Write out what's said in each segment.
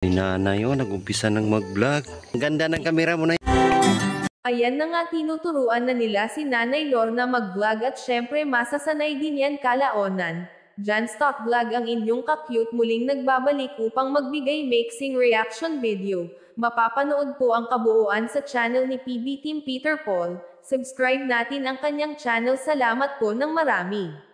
Ni nanay nag-umpisa ng mag-vlog. Ang ganda ng kamera mo na. Ayan na nga, tinuturuan na nila si Nanay Lorna mag-vlog at syempre masasanay din yan kalaonan. Jan Stock Vlog ang inyong ka-cute muling nagbabalik upang magbigay mixing reaction video. Mapapanood po ang kabuuan sa channel ni PB Team Peter Paul. Subscribe natin ang kanyang channel. Salamat po ng marami.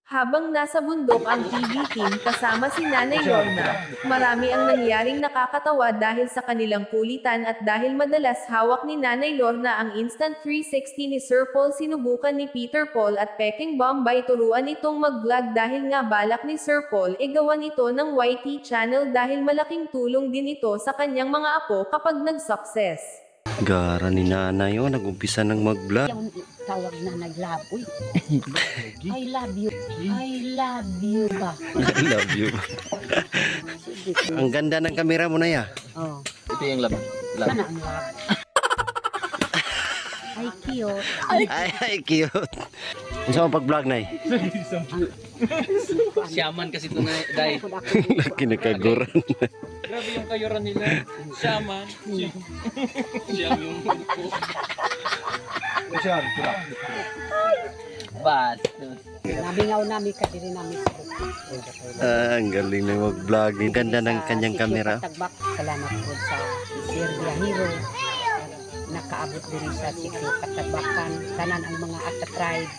Habang nasa bundok ang PB Team kasama si Nanay Lorna, marami ang nangyaring nakakatawa dahil sa kanilang kulitan at dahil madalas hawak ni Nanay Lorna ang Instant 360 ni Sir Paul, sinubukan ni Peter Paul at Peking Bombay turuan itong mag-vlog dahil nga balak ni Sir Paul gawan ito ng YT channel dahil malaking tulong din ito sa kanyang mga apo kapag nag-success. Gara ni nanay nag-umpisa ng mag-vlog. Yung tawag na naglaboy. I love you. I love you ba? I love you. Ang ganda ng kamera mo na ya. Oh. Ito yung love. Sana ang love. Ay, cute. Ay, cute. Ano ang pag-vlog na Siyaman kasi ito na dahil. Kinakaguran. Grabe yung kayuran nila. Siyaman. Siyam yung Bas. Nabingaw namin ka diri namin sa Ang galing na mag-vlog. Ang ganda ng kanyang kamera. Salamat po sa Sir Hero. Nakaabot diri sa Sikyo Katagbakan. Tanan ang mga Ata Tribe.